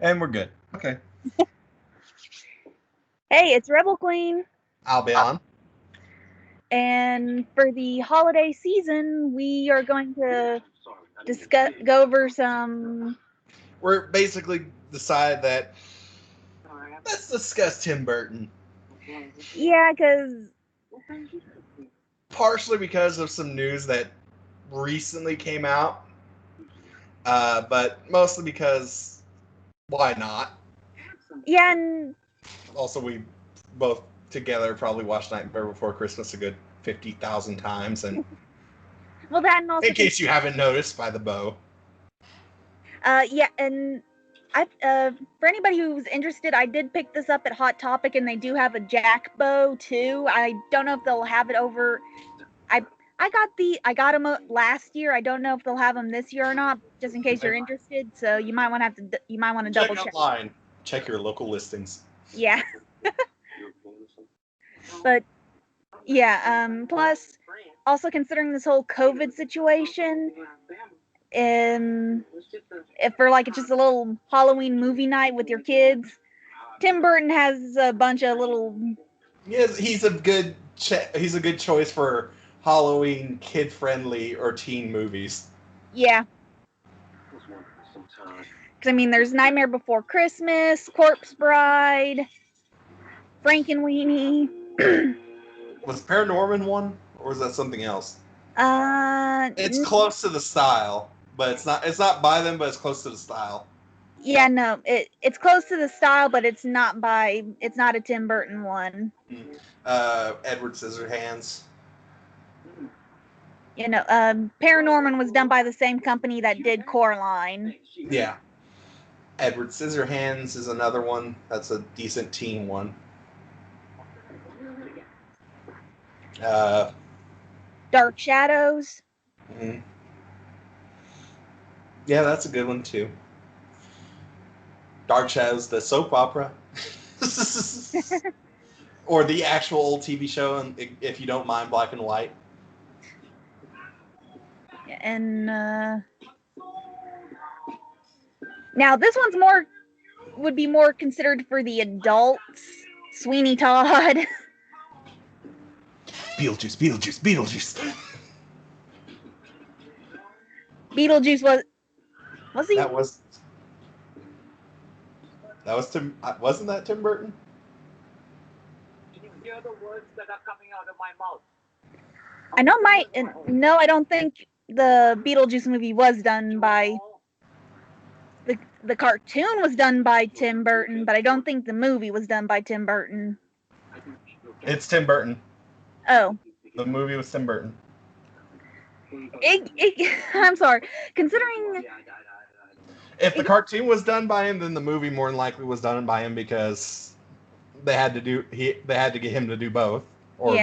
And we're good. Okay. Hey, it's Rebelqueen. Albion. And for the holiday season, we are going to go over some... We're basically decided that let's discuss Tim Burton. Yeah, because... Partially because of some news that recently came out. But mostly because why not? Yeah, and... Also, we both together probably watched Nightmare Before Christmas a good 50,000 times. And well, that and also... in case you haven't noticed by the bow. Yeah, and for anybody who's interested, I did pick this up at Hot Topic, and they do have a jack bow too. I don't know if they'll have it over. I got them last year. I don't know if they'll have them this year or not. Just in case you're interested, so you might want to double check. Online. Check your local listings. Yeah. But yeah. Plus, also considering this whole COVID situation. If for like just a little Halloween movie night with your kids, Tim Burton has a bunch of little. Yes, he's a good choice for Halloween kid-friendly or teen movies. Yeah. Because I mean, there's Nightmare Before Christmas, Corpse Bride, Frankenweenie. Was Paranorman one, or was that something else? It's close to the style. But it's not by them, but it's close to the style. Yeah, no, it's close to the style, but it's not a Tim Burton one. Edward Scissorhands. You know, Paranorman was done by the same company that did Coraline. Yeah. Edward Scissorhands is another one. That's a decent teen one. Dark Shadows. Mm-hmm. Yeah, that's a good one too. Dark Shadows, the soap opera. Or the actual old TV show, if you don't mind black and white. And now this one's would be more considered for the adults. Sweeney Todd. Beetlejuice. Beetlejuice was he? That was Tim. Wasn't that Tim Burton? Can you hear the words that are coming out of my mouth? I know no, I don't think the Beetlejuice movie was done by the cartoon was done by Tim Burton, but I don't think the movie was done by Tim Burton. It's Tim Burton. Oh. The movie was Tim Burton. I'm sorry. Considering if the cartoon was done by him, then the movie more than likely was done by him because they had to get him to do both. Or,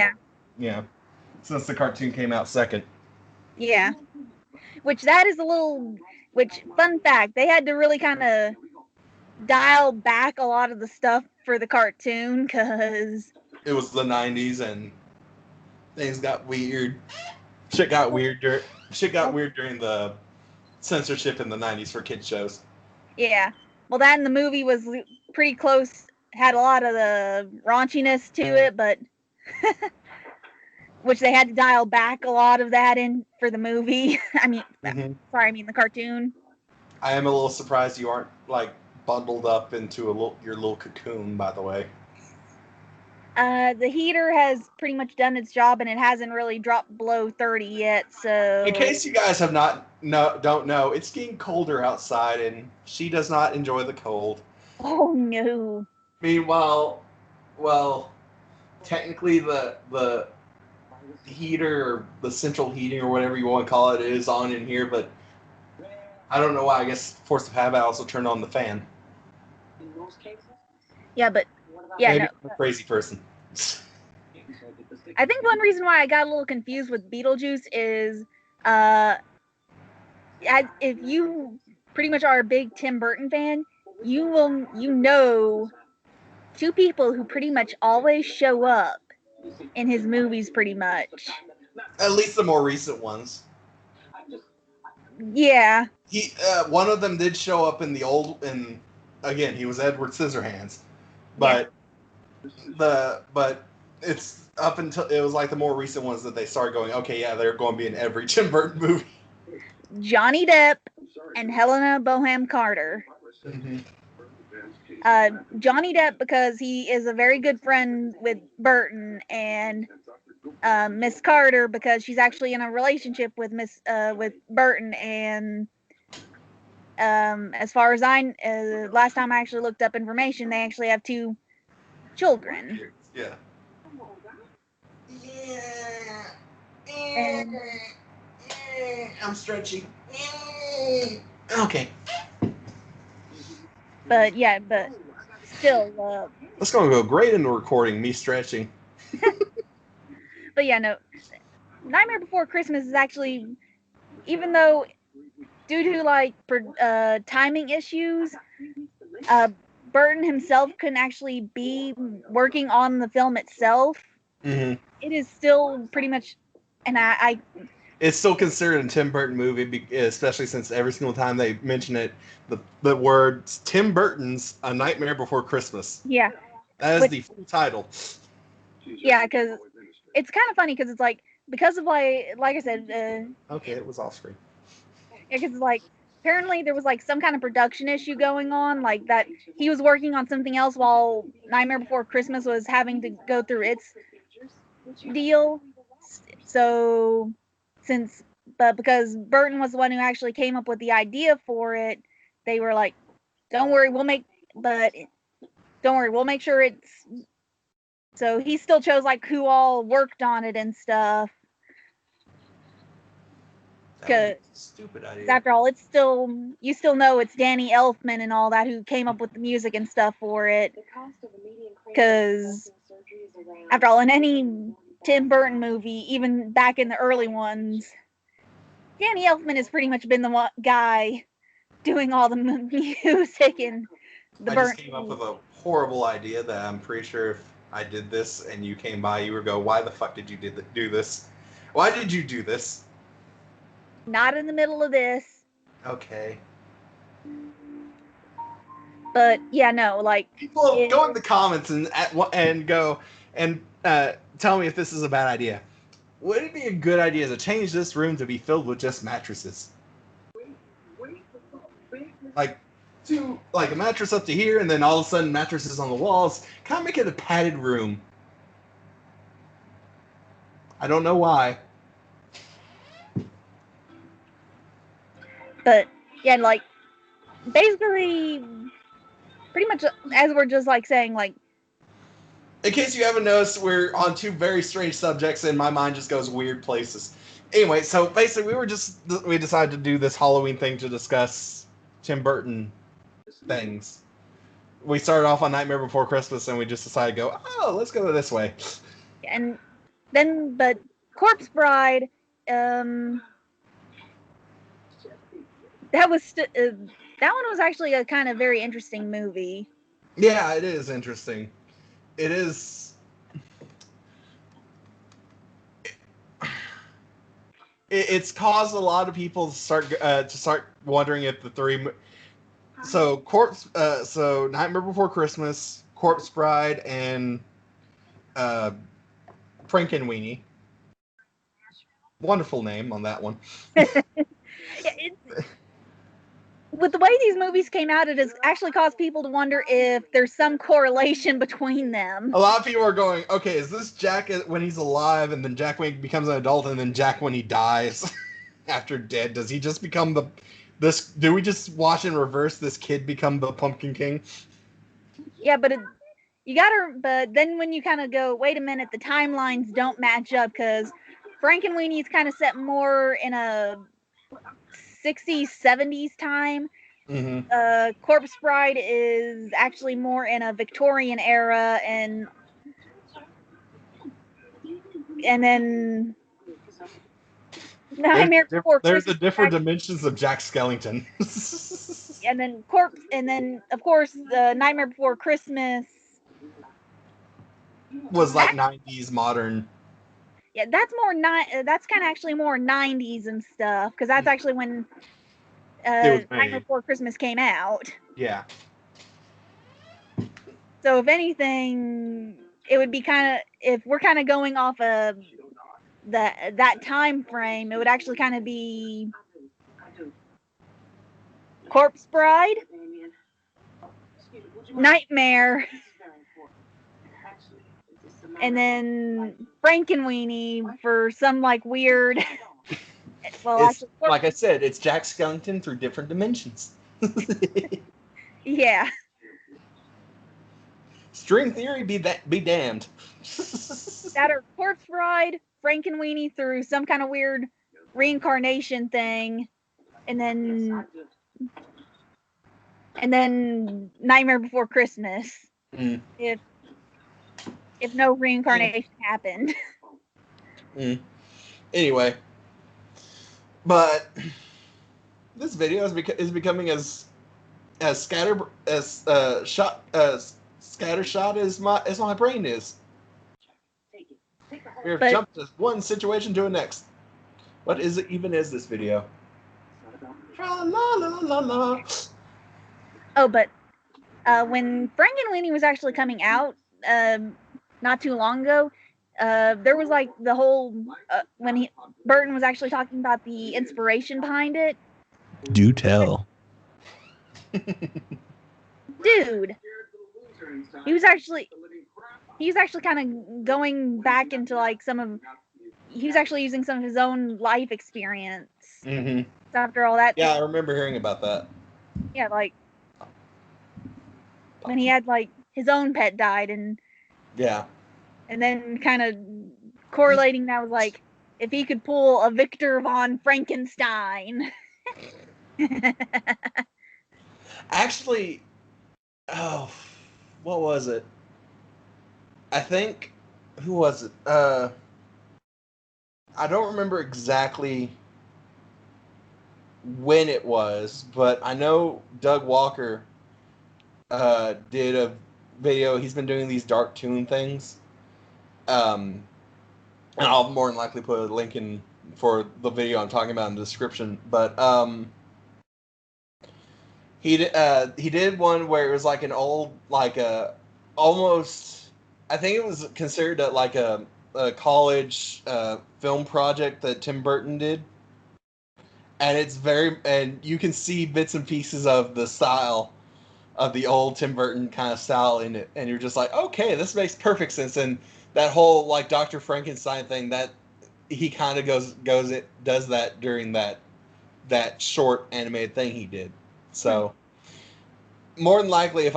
yeah. Since the cartoon came out second. Yeah. Which fun fact, they had to really kind of dial back a lot of the stuff for the cartoon because it was the 90s and things got weird. Shit got weird during the censorship in the 90s for kids shows. Yeah. Well, that in the movie was pretty close, had a lot of the raunchiness to it, but which they had to dial back a lot of that in for the movie. I mean, the cartoon. I am a little surprised you aren't like bundled up into your little cocoon, by the way. The heater has pretty much done its job, and it hasn't really dropped below 30 yet. So, in case you guys don't know, it's getting colder outside, and she does not enjoy the cold. Oh no! Meanwhile, well, technically the heater, or the central heating, or whatever you want to call it, is on in here, but I don't know why. I guess force of habit also turned on the fan. In most cases? Yeah, but yeah, maybe I'm a crazy person. I think one reason why I got a little confused with Beetlejuice is if you pretty much are a big Tim Burton fan, you know two people who pretty much always show up in his movies pretty much. At least the more recent ones. Yeah. He one of them did show up in the old, and again he was Edward Scissorhands, but but it's up until it was like the more recent ones that they started going, okay, yeah, they're going to be in every Tim Burton movie. Johnny Depp and Helena Bonham Carter. Mm-hmm. Johnny Depp because he is a very good friend with Burton, and Miss Carter because she's actually in a relationship with with Burton, and as far as last time I actually looked up information, they actually have 2 children. Yeah. And I'm stretching. Okay. but still. That's going to go great in the recording, me stretching. But yeah, no. Nightmare Before Christmas is actually, even though due to like timing issues, Burton himself couldn't actually be working on the film itself. Mm-hmm. It is still pretty much, and it's still considered a Tim Burton movie, especially since every single time they mention it, the words Tim Burton's A Nightmare Before Christmas. Yeah. That is the full title. Yeah, because it's kind of funny because it's like, because of like I said. Okay, it was off screen. Yeah, because like apparently there was like some kind of production issue going on, like that he was working on something else while Nightmare Before Christmas was having to go through its deal. So because Burton was the one who actually came up with the idea for it, they were like, don't worry, we'll make sure it's. So he still chose like who all worked on it and stuff. Because stupid idea. After all, you still know it's Danny Elfman and all that who came up with the music and stuff for it. Because after all, in any Tim Burton movie, even back in the early ones, Danny Elfman has pretty much been the guy doing all the music and the Burton. I just came up with a horrible idea that I'm pretty sure if I did this and you came by, you would go, "Why the fuck did you do this? Why did you do this?" Not in the middle of this. Okay. But yeah, no, like people go in the comments and go and tell me if this is a bad idea. Would it be a good idea to change this room to be filled with just mattresses? Like a mattress up to here, and then all of a sudden mattresses on the walls. Kind of make it a padded room. I don't know why. But yeah, like basically, pretty much as we're just like saying, like. In case you haven't noticed, we're on 2 very strange subjects, and my mind just goes weird places. Anyway, so basically, we decided to do this Halloween thing to discuss Tim Burton things. We started off on Nightmare Before Christmas, and we just decided to go, oh, let's go this way. And then, but Corpse Bride, that was that one was actually a kind of very interesting movie. Yeah, it is interesting. It is. It's caused a lot of people to start wondering if the 3. So so Nightmare Before Christmas, Corpse Bride, and Frankenweenie. Wonderful name on that one. With the way these movies came out, it has actually caused people to wonder if there's some correlation between them. A lot of people are going, okay, is this Jack when he's alive, and then Jack when he becomes an adult, and then Jack when he dies after dead? Does he just become do we just watch in reverse this kid become the Pumpkin King? Yeah, but but then when you kind of go, wait a minute, the timelines don't match up, because Frankenweenie is kind of set more in a 60s, 70s time. Mm-hmm. Corpse Bride is actually more in a Victorian era, and then Nightmare Before Christmas. There's the different dimensions of Jack Skellington. and then of course the Nightmare Before Christmas was like 90s modern. Yeah, that's more that's kind of actually more 90s and stuff, because that's actually when It was Nightmare made. Before Christmas came out. Yeah. So if anything, it would be kind of, if we're kind of going off of that time frame, it would actually kind of be Corpse Bride, Nightmare, and then Frankenweenie for some like weird. Well, It's actually, like I said, it's Jack Skellington through different dimensions. yeah. String theory be damned. That are Corpse Bride, Frankenweenie through some kind of weird reincarnation thing, and then Nightmare Before Christmas. Mm. If no reincarnation happened. Mm. Anyway, but this video is becoming as scattershot as my brain is. We've jumped to one situation to the next. What is this video? La la la la. Oh, but when Frankenweenie was actually coming out, not too long ago, there was like the whole when Burton was actually talking about the inspiration behind it. Do tell. Dude, he was actually kind of going back into like he was actually using some of his own life experience. Mm-hmm. After all that. Yeah, I remember hearing about that. Yeah, like when he had like his own pet died, and yeah, and then kind of correlating that with like if he could pull a Victor von Frankenstein. Actually, oh, what was it? I think, who was it? I don't remember exactly when it was, but I know Doug Walker did a video. He's been doing these dark toon things. And I'll more than likely put a link in for the video I'm talking about in the description. But he did one where it was like an old, like a almost, I think it was considered like a college film project that Tim Burton did. And and you can see bits and pieces of the style of the old Tim Burton kind of style in it, and you're just like, okay, this makes perfect sense. And that whole like Dr. Frankenstein thing, that he kind of does that during that short animated thing he did. So more than likely, if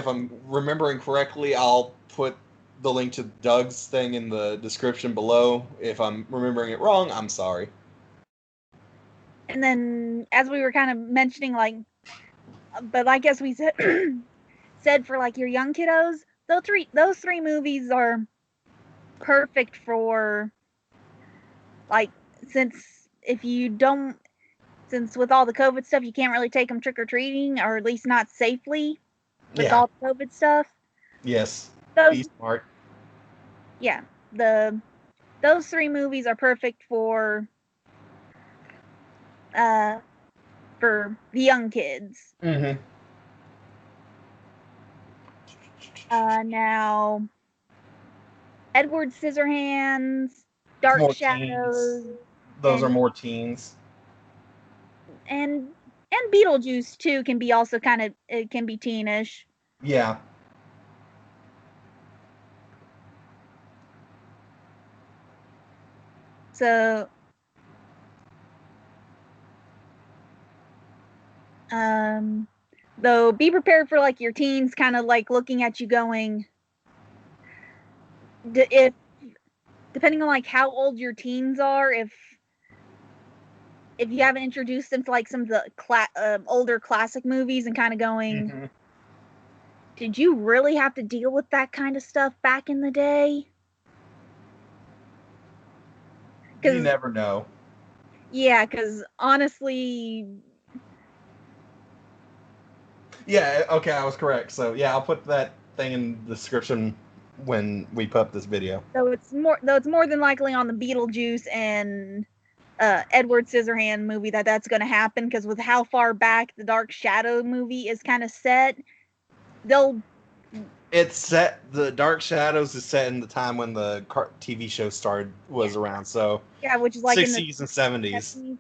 I'm remembering correctly, I'll put the link to Doug's thing in the description below. If I'm remembering it wrong, I'm sorry. And then, as we were kind of mentioning, like, but like as we said for like your young kiddos, those three movies are perfect for like, since with all the COVID stuff, you can't really take them trick or treating, or at least not safely with all the COVID stuff. Yes. Be smart. Yeah, those three movies are perfect for the young kids. Mm-hmm. Now, Edward Scissorhands, Dark More Shadows. Teens. Those are more teens. And Beetlejuice too can be also it can be teenish. Yeah. So, though, be prepared for like your teens kind of like looking at you going, if depending on like how old your teens are, if you haven't introduced them to like some of the older classic movies and kind of going, did you really have to deal with that kind of stuff back in the day? You never know. Yeah, because honestly. Yeah, okay, I was correct. So, yeah, I'll put that thing in the description when we put up this video. Though it's more than likely on the Beetlejuice and Edward Scissorhand movie that's going to happen, because with how far back the Dark Shadow movie is kind of set, it's set. The Dark Shadows is set in the time when the TV show was around. So yeah, which is like 60s and 70s.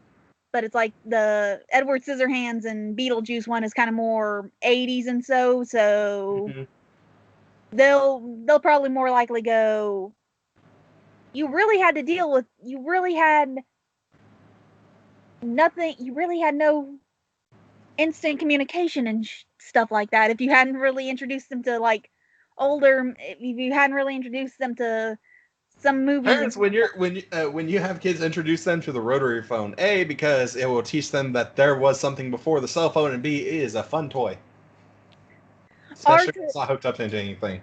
But it's like the Edward Scissorhands and Beetlejuice one is kind of more 80s, and so mm-hmm. they'll probably more likely go. You really had nothing. You really had no instant communication and stuff like that. If you hadn't really introduced them to like if you hadn't really introduced them to some movies. Parents, when you have kids, introduce them to the rotary phone. A, because it will teach them that there was something before the cell phone, and B, it is a fun toy. Especially if it's not hooked up into anything.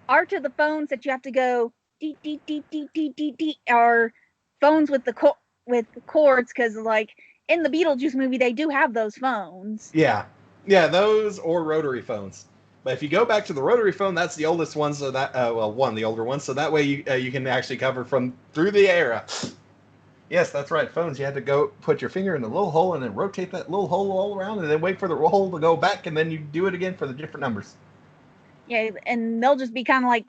Are to the phones that you have to go dee dee dee dee dee dee dee, or phones with the cords, because like in the Beetlejuice movie they do have those phones. Yeah, those or rotary phones. But if you go back to the rotary phone, that's the oldest one, so that one of the older ones, so that way you can actually cover through the era. Yes, that's right. Phones, you had to go put your finger in the little hole and then rotate that little hole all around, and then wait for the hole to go back, and then you do it again for the different numbers. Yeah, and they'll just be kind of like,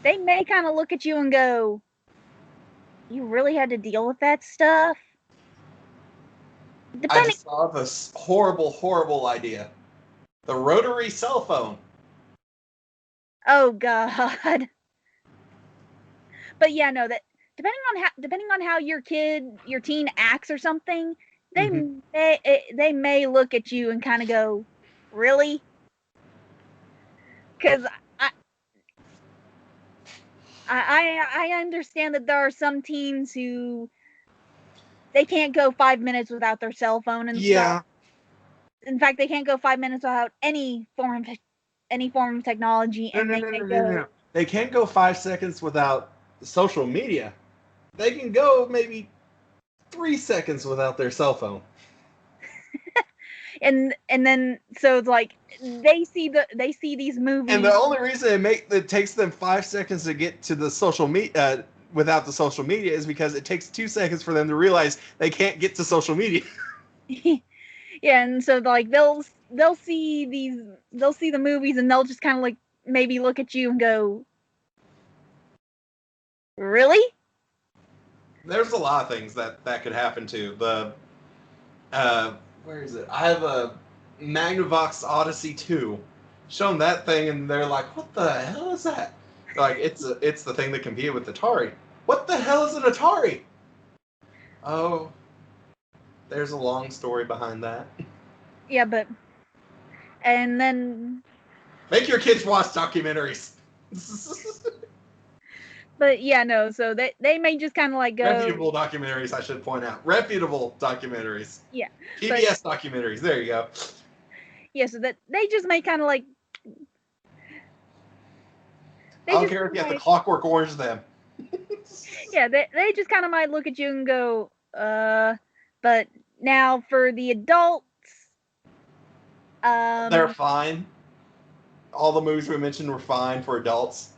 they may kind of look at you and go, "You really had to deal with that stuff?" I just saw this horrible, horrible idea. The rotary cell phone. Oh God. But yeah, no, that depending on how your teen acts or something, they may look at you and kind of go, "Really?" Because I understand that there are some teens who they can't go 5 minutes without their cell phone and stuff. In fact, they can't go 5 minutes without any form of technology. No. They can't go 5 seconds without social media. They can go maybe 3 seconds without their cell phone. and then so it's like they see these movies. And the only reason it takes them 5 seconds to get to the social media without the social media is because it takes 2 seconds for them to realize they can't get to social media. Yeah, and so like they'll see the movies and they'll just kind of like maybe look at you and go, "Really?" There's a lot of things that could happen too. Where is it? I have a Magnavox Odyssey 2. Show them that thing and they're like, "What the hell is that?" Like it's the thing that competed with Atari. What the hell is an Atari? Oh, there's a long story behind that. Yeah, and then make your kids watch documentaries. But yeah, no, so they may just kind of like go... Reputable documentaries, I should point out. Reputable documentaries. Yeah. PBS documentaries, there you go. Yeah, so that they just may kind of like... I don't care if you have to Clockwork Orange them. Yeah, they just kind of might look at you and go, but now for the adults... they're fine. All the movies we mentioned were fine for adults.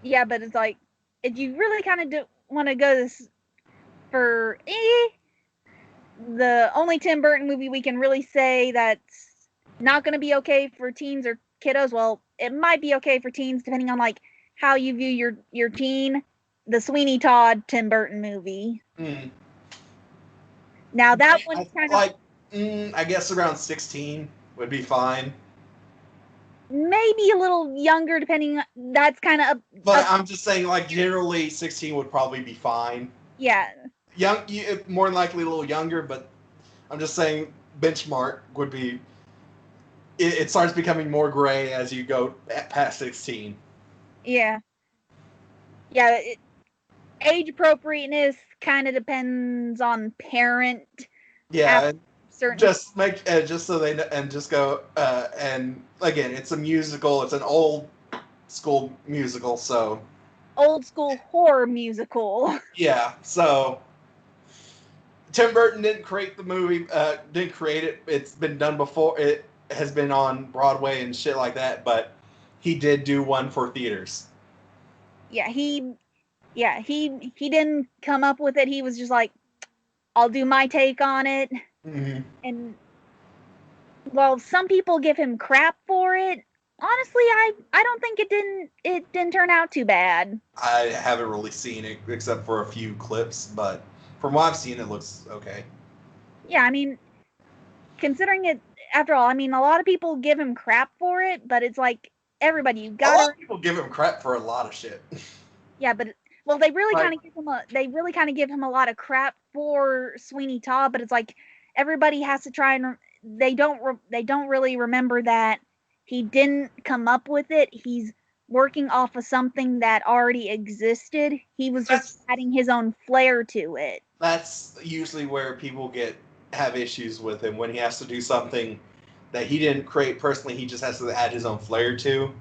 Yeah, but it's like, if you really kind of want to go this for the only Tim Burton movie we can really say that's not going to be okay for teens or kiddos, well, it might be okay for teens depending on like how you view your teen, the Sweeney Todd Tim Burton movie. Mm. Now that one's kind of like, I guess around 16 would be fine. Maybe a little younger, depending. That's kind of. But I'm just saying, like generally, 16 would probably be fine. Yeah. More than likely a little younger, but I'm just saying benchmark would be. It starts becoming more gray as you go past 16. Yeah. Yeah. Age appropriateness kind of depends on parent. Yeah. Just so they know, and just go and again, it's a musical. It's an old school musical, so old school horror musical. Yeah, so Tim Burton didn't create the movie. Didn't create it. It's been done before. It has been on Broadway and shit like that. But he did do one for theaters. Yeah, he didn't come up with it. He was just like, I'll do my take on it. Mm-hmm. And well, some people give him crap for it. Honestly, I don't think it didn't turn out too bad. I haven't really seen it except for a few clips, but from what I've seen, it looks okay. Yeah, I mean, considering it, after all, I mean, a lot of people give him crap for it, but it's like, everybody, you A gotta... lot of people give him crap for a lot of shit. Yeah, but, well, they really Like- kind of give him a lot of crap for Sweeney Todd, but it's like, everybody has to try and, they don't really remember that he didn't come up with it. He's working off of something that already existed. He was just adding his own flair to it. That's usually where people have issues with him, when he has to do something that he didn't create personally. He just has to add his own flair to.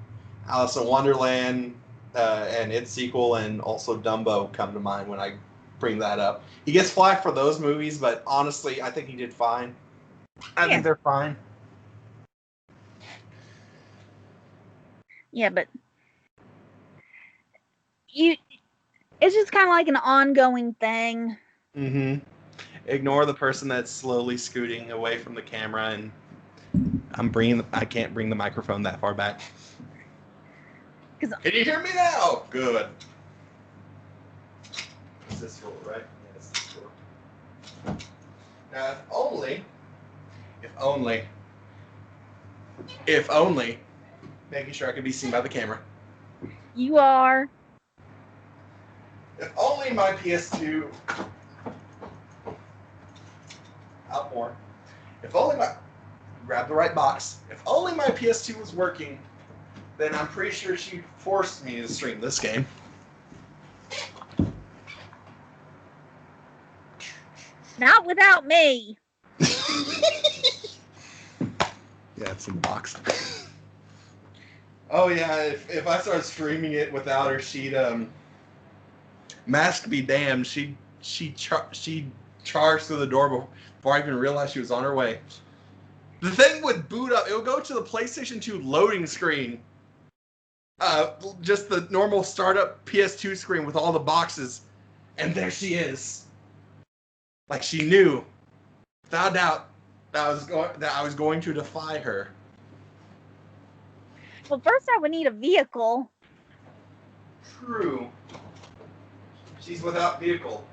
Alice in Wonderland and its sequel, and also Dumbo come to mind when I bring that up. He gets flack for those movies, but honestly, I think he did fine. I think they're fine. Yeah, but it's just kind of like an ongoing thing. Mm-hmm. Ignore the person that's slowly scooting away from the camera, and I can't bring the microphone that far back. Can you hear me now? Good. It's this roll, right? Yeah, it's this roll. Now, if only, making sure I can be seen by the camera. You are. If only my PS2 out more. If only grab the right box. If only my PS2 was working, then I'm pretty sure she forced me to stream this game. Not without me. Yeah, it's in the box. Oh yeah, if I start streaming it without her, mask be damned, she charged through the door before I even realized she was on her way. The thing would boot up. It would go to the PlayStation 2 loading screen. Just the normal startup PS2 screen with all the boxes, and there she is. Like she knew, without doubt, that I was going to defy her. Well, first I would need a vehicle. True. She's without vehicle.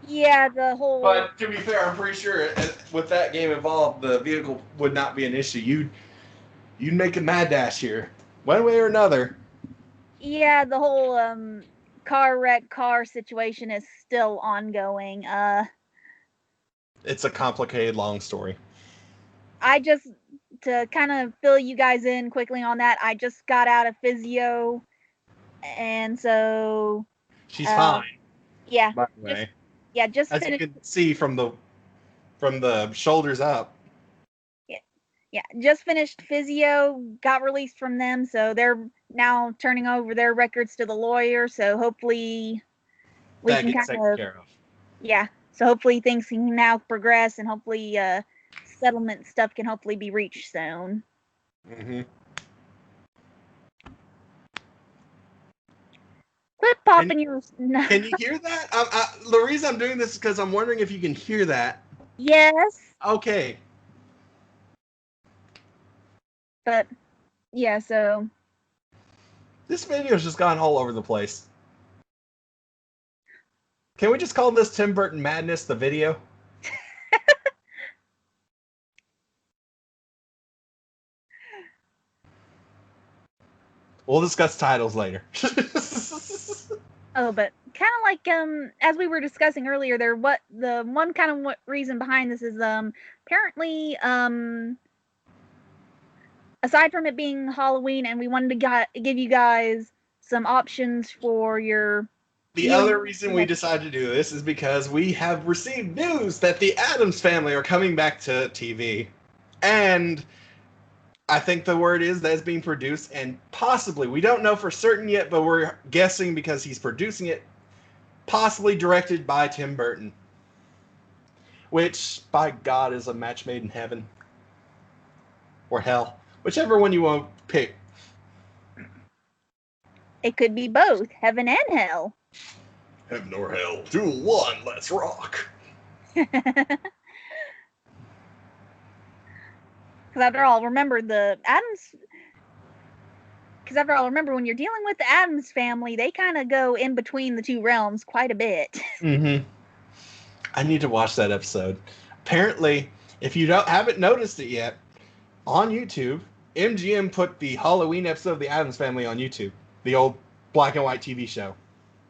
Yeah, the whole... But to be fair, I'm pretty sure with that game involved, the vehicle would not be an issue. You'd make a mad dash here, one way or another. Yeah, the whole car situation is still ongoing. It's a complicated, long story. To kind of fill you guys in quickly on that, I just got out of physio, and so... She's fine. Yeah. By the way. Just as finished. You can see from the shoulders up. Yeah, just finished physio, got released from them, so they're now turning over their records to the lawyer, so hopefully we that can gets kind taken of... care of. Yeah, so hopefully things can now progress, and hopefully settlement stuff can hopefully be reached soon. Mm-hmm. Quit popping your... Can you hear that? The reason I'm doing this is because I'm wondering if you can hear that. Yes. Okay. But, yeah, so... This video's just gone all over the place. Can we just call this Tim Burton Madness, the video? We'll discuss titles later. Oh, but kind of like as we were discussing earlier, the one kind of reason behind this is apparently aside from it being Halloween, and we wanted to give you guys some options for your... The other reason we decided to do this is because we have received news that the Addams Family are coming back to TV. And I think the word is that it's being produced, and possibly, we don't know for certain yet, but we're guessing because he's producing it, possibly directed by Tim Burton. Which, by God, is a match made in heaven. Or hell. Whichever one you want to pick. It could be both, heaven and hell. Heaven or hell, 2, 1, let's rock. Because after all, remember when you're dealing with the Addams family, they kind of go in between the two realms quite a bit. Mm-hmm. I need to watch that episode. Apparently, if you haven't noticed it yet, on YouTube, MGM put the Halloween episode of the Addams Family on YouTube, the old black and white TV show.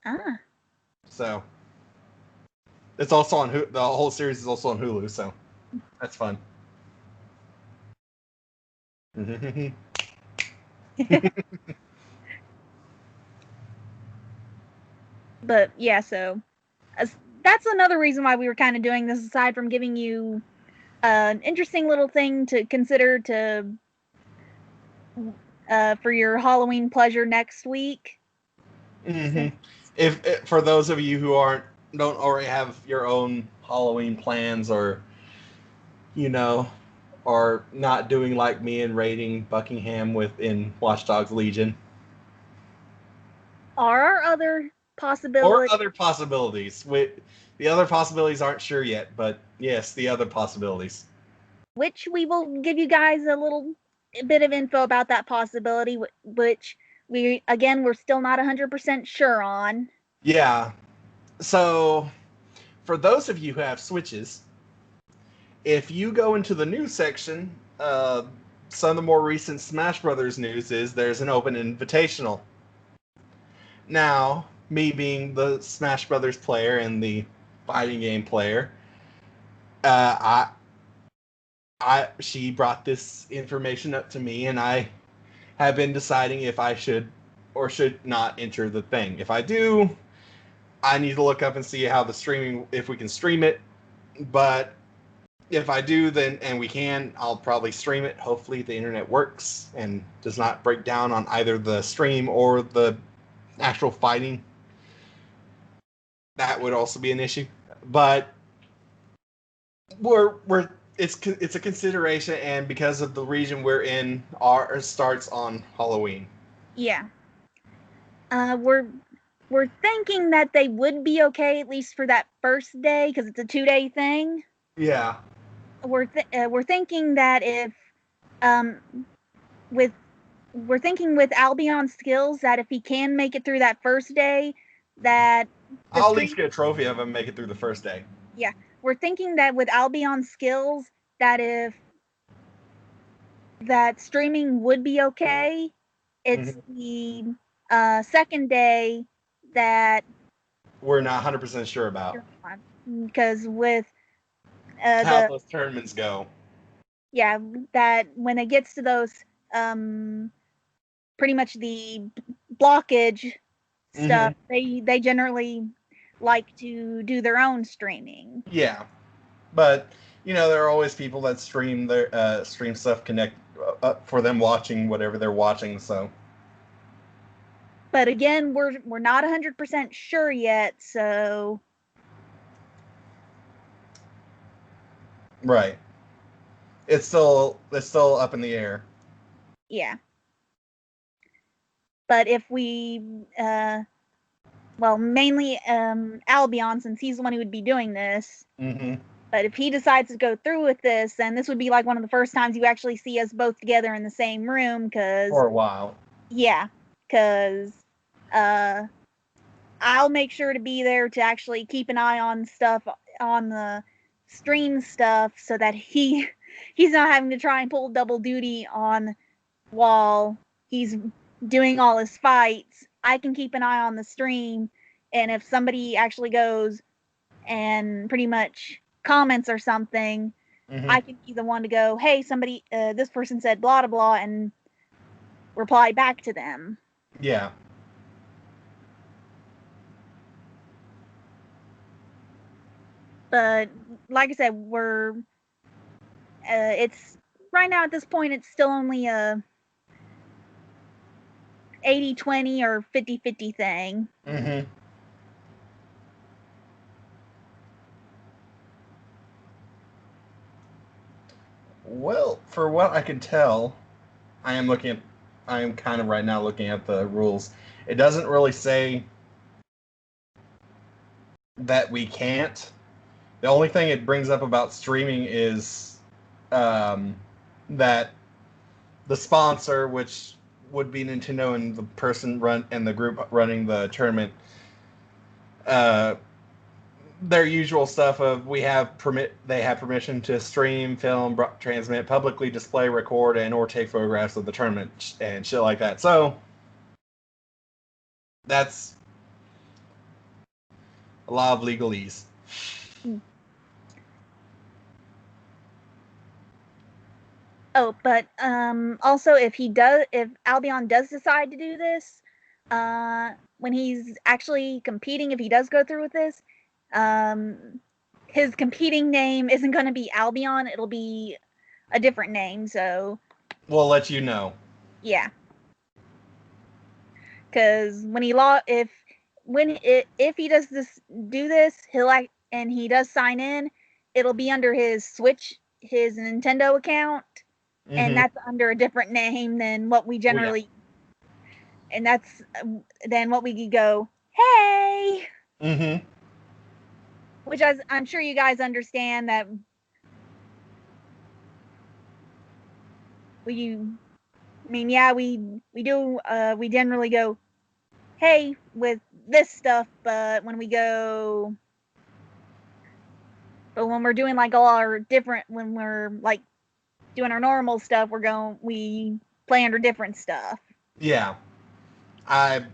Ah. So it's also on the whole series is also on Hulu. So that's fun. But yeah, so that's another reason why we were kind of doing this, aside from giving you an interesting little thing to consider for your Halloween pleasure next week. Mm-hmm. If for those of you who don't already have your own Halloween plans, or are not doing like me and raiding Buckingham within Watch Dogs Legion, Are other possibilities? or other possibilities. The other possibilities aren't sure yet, but yes, the other possibilities. Which we will give you guys a little bit of info about that possibility, which we're still not 100% sure on. Yeah. So, for those of you who have Switches, if you go into the news section, some of the more recent Smash Brothers news is there's an open invitational. Now, me being the Smash Brothers player and the fighting game player, she brought this information up to me, and I have been deciding if I should or should not enter the thing. If I do, I need to look up and see how if we can stream it. But if I do, and we can, I'll probably stream it. Hopefully the internet works and does not break down on either the stream or the actual fighting. That would also be an issue. But it's a consideration, and because of the region we're in, ours starts on Halloween. Yeah. We're thinking that they would be okay, at least for that first day, because it's a 2-day thing. Yeah. We're thinking that we're thinking with Albion's skills, that if he can make it through that first day, that I'll at least get a trophy of him make it through the first day. Yeah, we're thinking that with Albion's skills, that streaming would be okay. It's the second day that we're not 100% sure about, because with how those tournaments go. Yeah, that when it gets to those pretty much the blockage stuff, they generally like to do their own streaming. Yeah, but there are always people that stream their stream stuff for them watching whatever they're watching. So, but again, we're not 100% sure yet. So, right, it's still up in the air. Yeah, but if we mainly Albion, since he's the one who would be doing this. But if he decides to go through with this, then this would be like one of the first times you actually see us both together in the same room. For a while. Yeah, because I'll make sure to be there to actually keep an eye on stuff, on the stream stuff, so that he's not having to try and pull double duty on while he's doing all his fights. I can keep an eye on the stream, and if somebody actually goes and pretty much comments or something, I can be the one to go, hey, somebody, this person said blah, blah, blah, and reply back to them. Yeah. But like I said, it's right now at this point, it's still only a 80-20 or 50-50 thing. Well, for what I can tell, I am kind of right now looking at the rules. It doesn't really say that we can't. The only thing it brings up about streaming is that the sponsor, which would be Nintendo and the person the group running the tournament, their usual stuff of they have permission to stream, film, transmit, publicly display, record, and or take photographs of the tournament and shit like that. So that's a lot of legalese. Oh, but also if Albion does decide to do this, when he's actually competing, if he does go through with this, his competing name isn't going to be Albion. It'll be a different name. So we'll let you know. Yeah. Because when he if he does do this, and he does sign in, it'll be under his Nintendo account, and that's under a different name than what we generally. And that's then what we could go, hey. Which I'm sure you guys understand that. We do. We generally go, hey, with this stuff, but when we're doing like all our when we're like doing our normal stuff, we play under different stuff. Yeah. I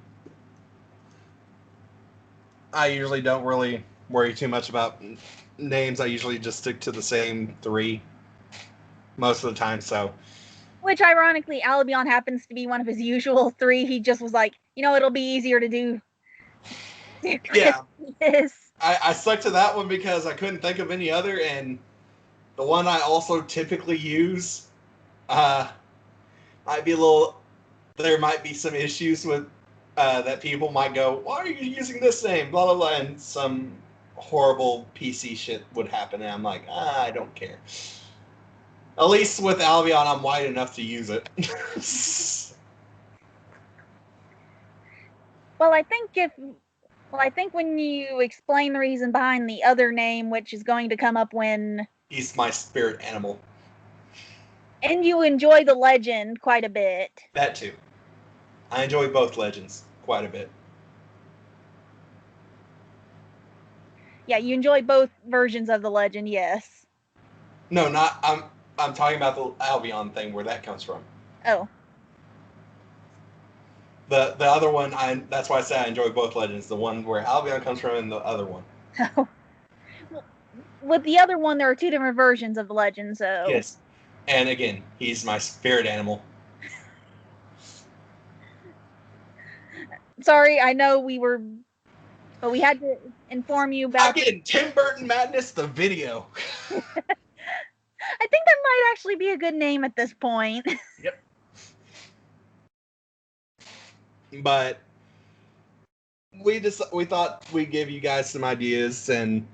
usually don't really worry too much about names. I usually just stick to the same 3 most of the time, so. Which, ironically, Albion happens to be one of his usual 3. He just was like, it'll be easier to do. Yeah. I stuck to that one because I couldn't think of any other, and the one I also typically use there might be some issues with that people might go, why are you using this name? Blah, blah, blah, and some horrible PC shit would happen, and I'm like, I don't care. At least with Albion, I'm wide enough to use it. Well, I think when you explain the reason behind the other name, which is going to come up when... He's my spirit animal. And you enjoy the legend quite a bit. That too. I enjoy both legends quite a bit. Yeah, you enjoy both versions of the legend, yes. No, I'm talking about the Albion thing, where that comes from. Oh. The other one, that's why I say I enjoy both legends. The one where Albion comes from and the other one. Oh. With the other one, there are 2 different versions of the legend, so... Yes. And again, he's my spirit animal. Sorry, I know but we had to inform you about... Again, Tim Burton Madness, the video. I think that might actually be a good name at this point. Yep. But we thought we'd give you guys some ideas, and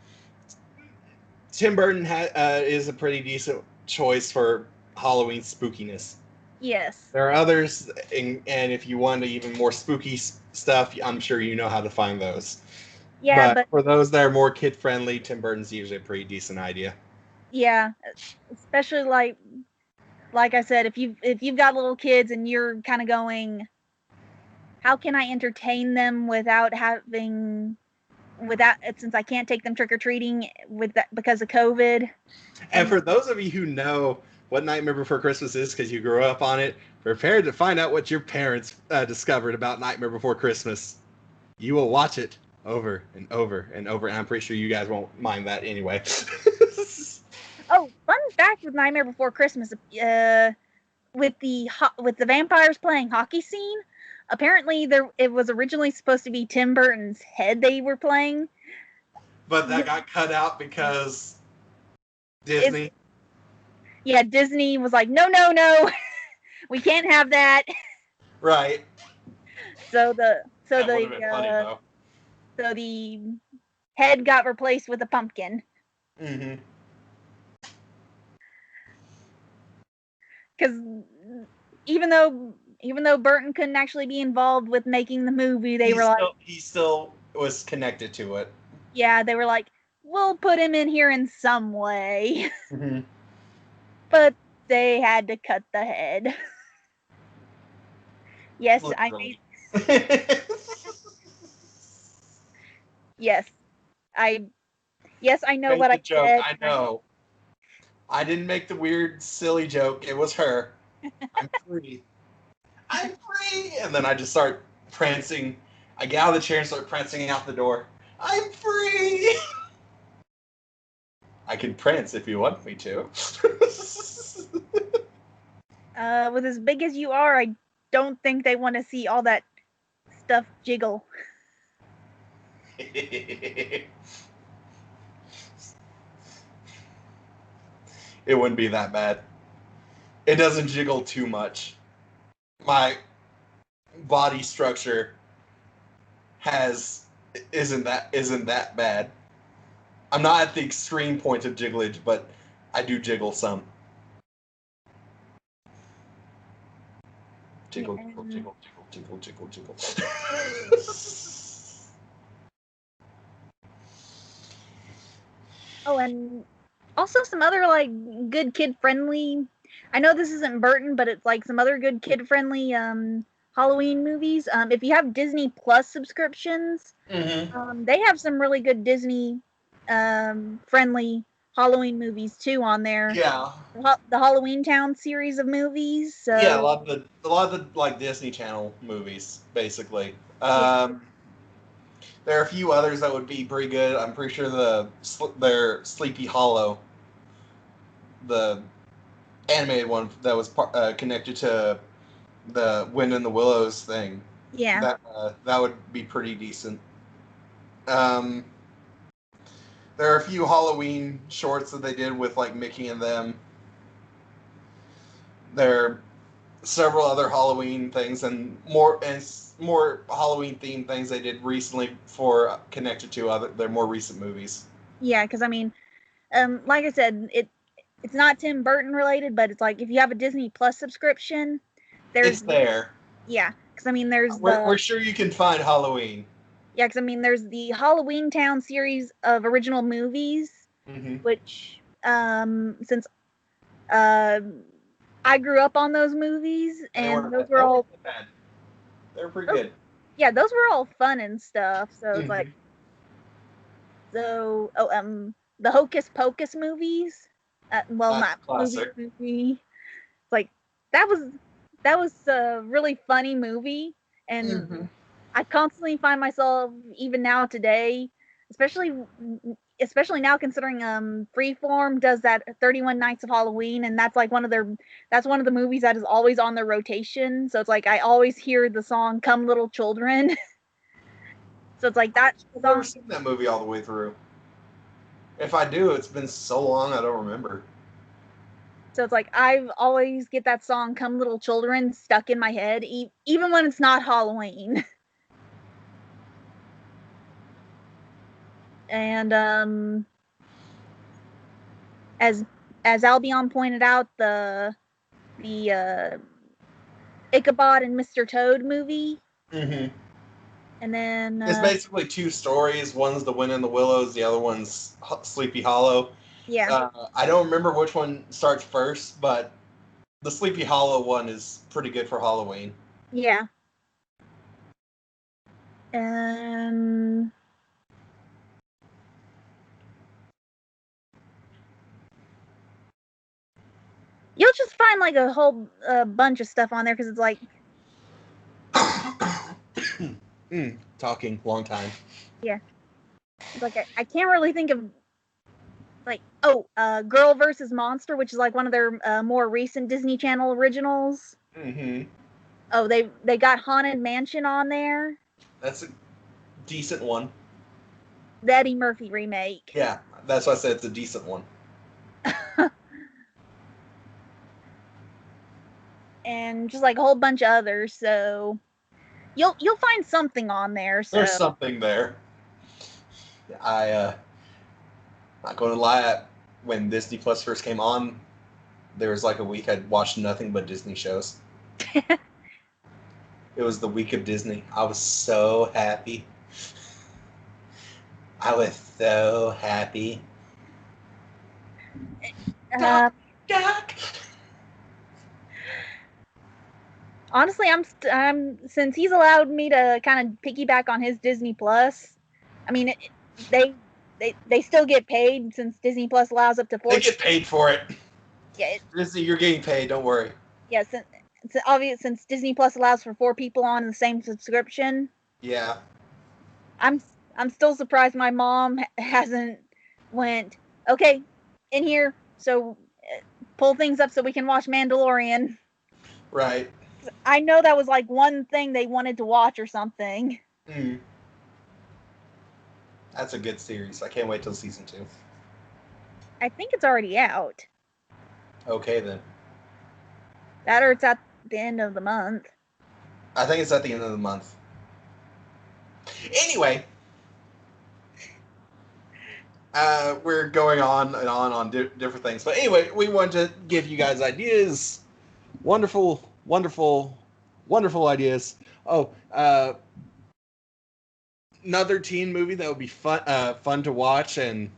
Tim Burton is a pretty decent choice for Halloween spookiness. Yes. There are others, and if you want even more spooky stuff, I'm sure you know how to find those. Yeah, but for those that are more kid-friendly, Tim Burton's usually a pretty decent idea. Yeah, especially like I said, if you've got little kids and you're kind of going, how can I entertain them since I can't take them trick-or-treating because of COVID. And for those of you who know what Nightmare Before Christmas is because you grew up on it, prepare to find out what your parents discovered about Nightmare Before Christmas. You will watch it over and over and over, and I'm pretty sure you guys won't mind that anyway. Oh, fun fact with Nightmare Before Christmas, with the vampires playing hockey scene, apparently it was originally supposed to be Tim Burton's head they were playing. But that got cut out because Disney. Disney was like, no, we can't have that. Right. So the head got replaced with a pumpkin. Mm-hmm. Because even though even though Burton couldn't actually be involved with making the movie, they were like, he still was connected to it. yeah, they were like, we'll put him in here in some way. Mm-hmm. But they had to cut the head. Yes, I made. Yes, I know what I joke. said. I know. I didn't make the weird, silly joke. It was her. I'm free. I'm free. And then I just start prancing. I get out of the chair and start prancing out the door. I'm free. I can prance if you want me to. With as big as you are, I don't think they want to see all that stuff jiggle. It wouldn't be that bad. It doesn't jiggle too much. My body structure isn't that bad. I'm not at the extreme point of jigglage, but I do jiggle some. Jiggle, jiggle, jiggle, jiggle, jiggle, jiggle, jiggle. Oh, and also some other like good kid-friendly. I know this isn't Burton, but it's like some other good kid-friendly Halloween movies. If you have Disney Plus subscriptions, they have some really good Disney friendly Halloween movies too on there. Yeah. The Halloween Town series of movies. So yeah, a lot of the like Disney Channel movies, basically. There are a few others that would be pretty good. I'm pretty sure their Sleepy Hollow, the animated one that was connected to the Wind in the Willows thing. Yeah. That would be pretty decent. There are a few Halloween shorts that they did with like Mickey and them. There are several other Halloween things and more Halloween themed things they did recently for connected to their more recent movies. Yeah, because I mean, like I said, it's not Tim Burton related, but it's like if you have a Disney Plus subscription, It's there. Yeah, because I mean, we're sure you can find Halloween. Yeah, because I mean, there's the Halloween Town series of original movies, which since I grew up on those movies, and those were all bad. They were pretty good. Yeah, those were all fun and stuff. So it's like, the Hocus Pocus movies. Well, not classic. movie. It's like that was a really funny movie, and I constantly find myself even now today, especially now considering Freeform does that 31 Nights of Halloween, and that's like one of the movies that is always on their rotation. So it's like I always hear the song "Come Little Children." So it's like that. I've never seen that movie all the way through. If I do, it's been so long I don't remember. So it's like I always get that song "Come Little Children" stuck in my head, even when it's not Halloween. And as Albion pointed out, the Ichabod and Mr. Toad movie. And then it's basically two stories. One's The Wind in the Willows, the other one's Sleepy Hollow. Yeah. I don't remember which one starts first, but the Sleepy Hollow one is pretty good for Halloween. Yeah. You'll just find like a whole bunch of stuff on there because it's like talking long time. Yeah. It's like I can't really think of like Girl versus Monster, which is like one of their more recent Disney Channel originals. Oh, they got Haunted Mansion on there. That's a decent one. The Eddie Murphy remake. Yeah, that's why I said it's a decent one. And just like a whole bunch of others, so you'll find something on there. So there's something there. Not going to lie, when Disney Plus first came on, there was like a week I'd watched nothing but Disney shows. It was the week of Disney. I was so happy. I was so happy. Doc. Honestly, I'm since he's allowed me to kind of piggyback on his Disney Plus. I mean, they still get paid since Disney Plus allows up to 4. They get paid for it. Yeah, Disney, you're getting paid. Don't worry. yeah. It's obvious since Disney Plus allows for 4 people on the same subscription. Yeah. I'm still surprised my mom hasn't went, okay, in here, so pull things up so we can watch Mandalorian. Right. I know that was like one thing they wanted to watch or something. Mm. That's a good series. I can't wait till season 2. I think it's already out. Okay, then. That or it's at the end of the month. I think it's at the end of the month. Anyway, we're going on and on different things. But anyway, we want to give you guys ideas. Wonderful, wonderful, wonderful ideas. Oh, another teen movie that would be fun to watch, and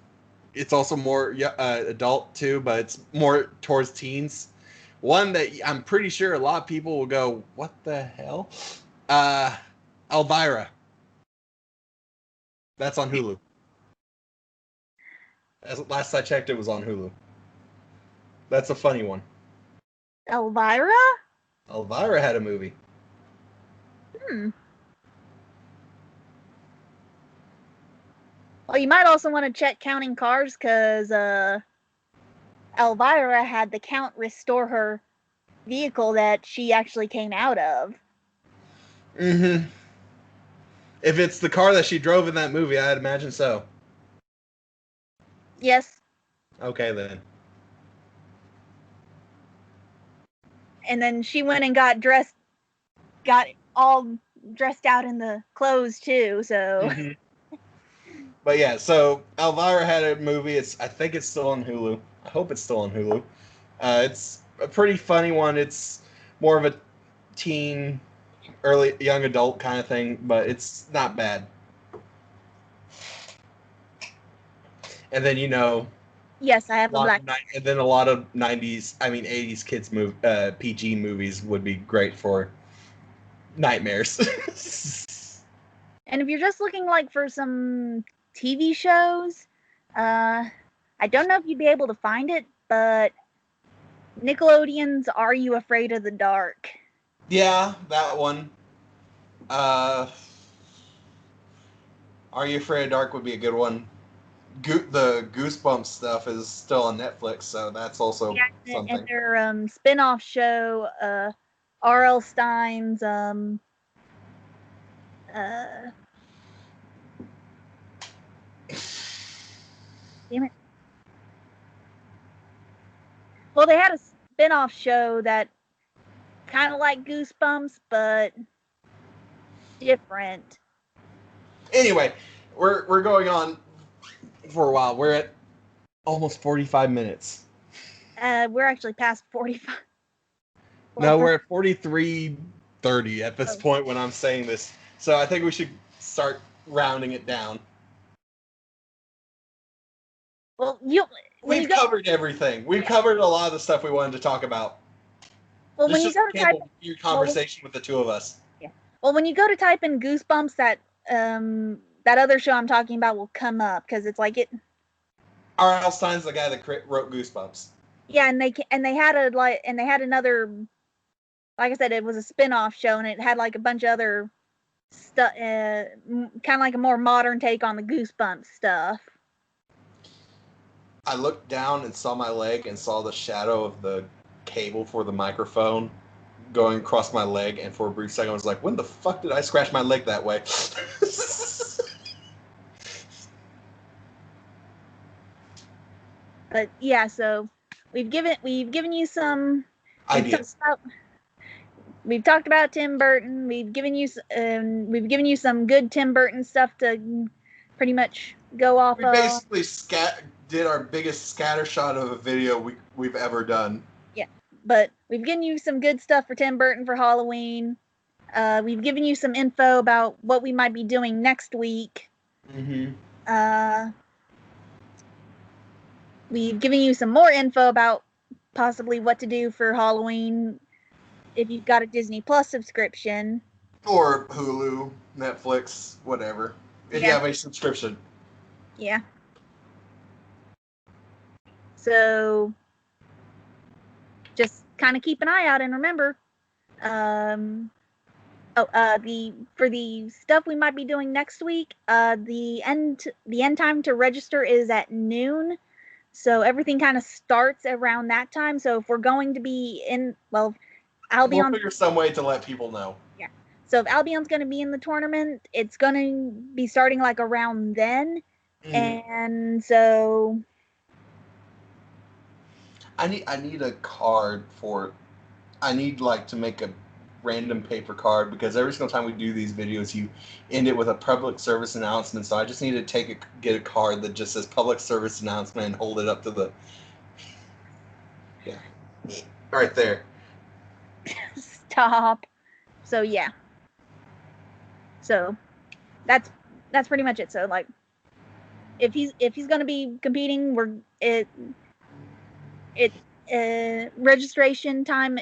it's also more adult too, but it's more towards teens. One that I'm pretty sure a lot of people will go, "What the hell?" Elvira. That's on Hulu. Last I checked, it was on Hulu. That's a funny one. Elvira? Elvira had a movie. Well, you might also want to check Counting Cars, because Elvira had the Count restore her vehicle that she actually came out of. Mm-hmm. If it's the car that she drove in that movie, I'd imagine so. Yes. Okay, then. And then she went and got all dressed out in the clothes too, so. Mm-hmm. But yeah, so Elvira had a movie. I think it's still on Hulu. I hope it's still on Hulu. It's a pretty funny one. It's more of a teen, early young adult kind of thing, but it's not bad. And then yes, I have the black. And then a lot of 80s kids PG movies would be great for nightmares. And if you're just looking like for some TV shows, I don't know if you'd be able to find it, but Nickelodeon's Are You Afraid of the Dark? Yeah, that one. Are You Afraid of Dark would be a good one. The Goosebumps stuff is still on Netflix, so that's also something. And their spin-off show, R.L. Stein's damn it. Well, they had a spin-off show that kind of like Goosebumps, but different. Anyway, we're going on for a while. We're at almost 45 minutes. We're actually past 45. No, we're at 43:30 at this point when I'm saying this. So I think we should start rounding it down. Well, we've covered everything. We've covered a lot of the stuff we wanted to talk about. Well, when you go to type your conversation with the two of us. Yeah. Well, when you go to type in Goosebumps, that other show I'm talking about will come up, because it's like it. R.L. Stein's the guy that wrote Goosebumps. Yeah, and they had another, like I said, it was a spin-off show, and it had like a bunch of other stuff, kind of like a more modern take on the Goosebumps stuff. I looked down and saw my leg and saw the shadow of the cable for the microphone going across my leg, and for a brief second I was like, when the fuck did I scratch my leg that way? But yeah, so we've given you some ideas. We've talked about Tim Burton. We've given you some good Tim Burton stuff to pretty much go off of. We basically did our biggest scattershot of a video we've ever done. Yeah, but we've given you some good stuff for Tim Burton for Halloween. We've given you some info about what we might be doing next week. Mm-hmm. We've given you some more info about possibly what to do for Halloween if you've got a Disney Plus subscription. Or Hulu, Netflix, whatever. If you have a subscription. Yeah. So just kind of keep an eye out and remember, for the stuff we might be doing next week, the end time to register is at noon. So everything kind of starts around that time. So if we're going to be Albion, we'll figure some way to let people know. Yeah. So if Albion's going to be in the tournament, it's going to be starting like around then. And so I need a card for. I need like to make a random paper card because every single time we do these videos, you end it with a public service announcement. So I just need to get a card that just says public service announcement and hold it up to the. Yeah. Right there. Stop. So yeah. So that's pretty much it. So like if he's gonna be competing, registration time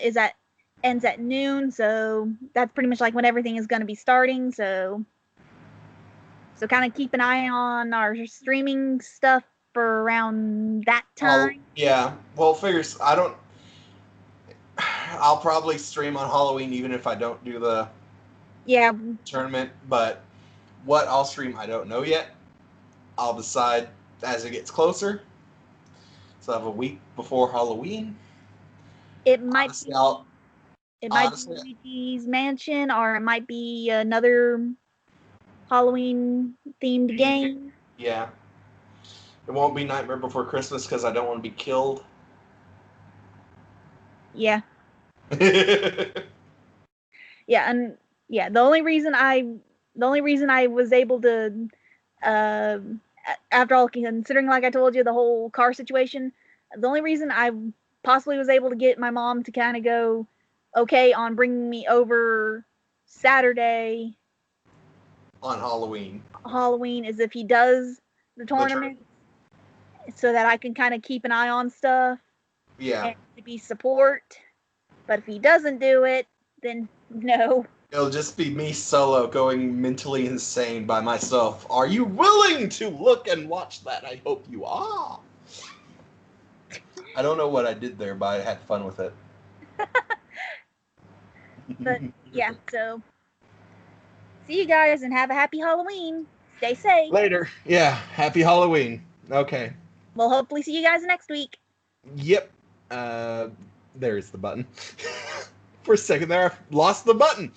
ends at noon, so that's pretty much like when everything is gonna be starting. So kind of keep an eye on our streaming stuff for around that time. Yeah. Well, figures I'll probably stream on Halloween even if I don't do the tournament, but what I'll stream I don't know yet. I'll decide as it gets closer. So I have a week before Halloween. It might be Luigi's Mansion, or it might be another Halloween themed game. Yeah. It won't be Nightmare Before Christmas because I don't want to be killed. Yeah. Yeah, and yeah, the only reason I was able to, after all, considering, like I told you, the whole car situation, the only reason I possibly was able to get my mom to kind of go okay on bringing me over Saturday on Halloween is if he does the tournament, so that I can kind of keep an eye on stuff. Yeah. And to be support. But if he doesn't do it, then no. It'll just be me solo going mentally insane by myself. Are you willing to look and watch that? I hope you are. I don't know what I did there, but I had fun with it. But yeah, so see you guys and have a happy Halloween. Stay safe. Later. Yeah, happy Halloween. Okay. We'll hopefully see you guys next week. Yep. There's the button. For a second there, I lost the button.